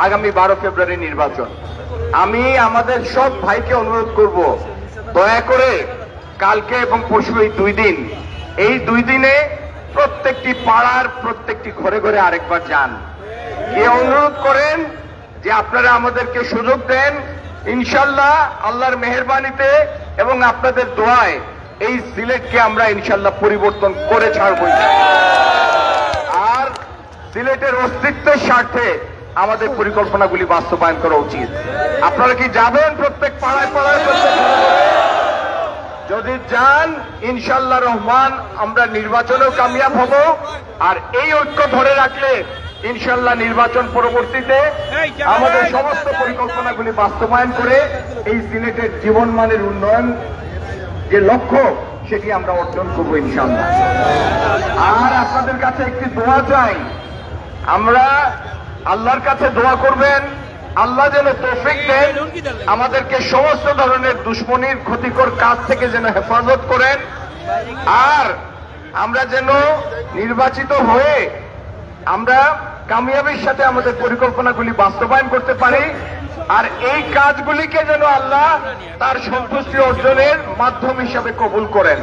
আগামী 12 ফেব্রুয়ারি নির্বাচন। আমি আমাদের সব ভাইকে অনুরোধ করব, দয়া করে কালকে এবং পরশু এই দুই দিনে প্রত্যেকটি পাড়ার প্রত্যেকটি ঘরে ঘরে আরেকবার যান, গিয়ে অনুরোধ করেন যে আপনারা আমাদেরকে সুযোগ দেন। ইনশাল্লাহ আল্লাহর মেহেরবানিতে এবং আপনাদের দোয়ায় এই সিলেটকে আমরা ইনশাল্লাহ পরিবর্তন করে ছাড়ব। আর সিলেটের অস্তিত্বের স্বার্থে আমাদের পরিকল্পনাগুলি বাস্তবায়ন করা উচিত। আপনারা কি যাবেন প্রত্যেক পাড়ায় পাড়ায়? যদি যান ইনশাল্লাহ রহমান আমরা নির্বাচনেও কামিয়াব হব। আর এই ঐক্য ধরে রাখলে ইনশাল্লাহ নির্বাচন পরবর্তীতে আমাদের সমস্ত পরিকল্পনাগুলি বাস্তবায়ন করে এই সিলেটের জীবনমানের উন্নয়ন যে লক্ষ্য সেটি আমরা অর্জন করবো ইনশাল্লাহ। আর আপনাদের কাছে একটি দোয়া চাই, আমরা আল্লাহর কাছে দোয়া করবেন, আল্লাহ যেন তৌফিক দেন আমাদেরকে সমস্ত ধরনের দুশ্মনীর ক্ষতিকর কাজ থেকে যেন হেফাজত করেন, আর আমরা যেন নির্বাচিত হয়ে আমরা কামিয়াবির সাথে আমাদের পরিকল্পনাগুলি বাস্তবায়ন করতে পারি। আর এই কাজগুলিকে যেন আল্লাহ তার সন্তুষ্টি অর্জনের মাধ্যম হিসাবে কবুল করেন।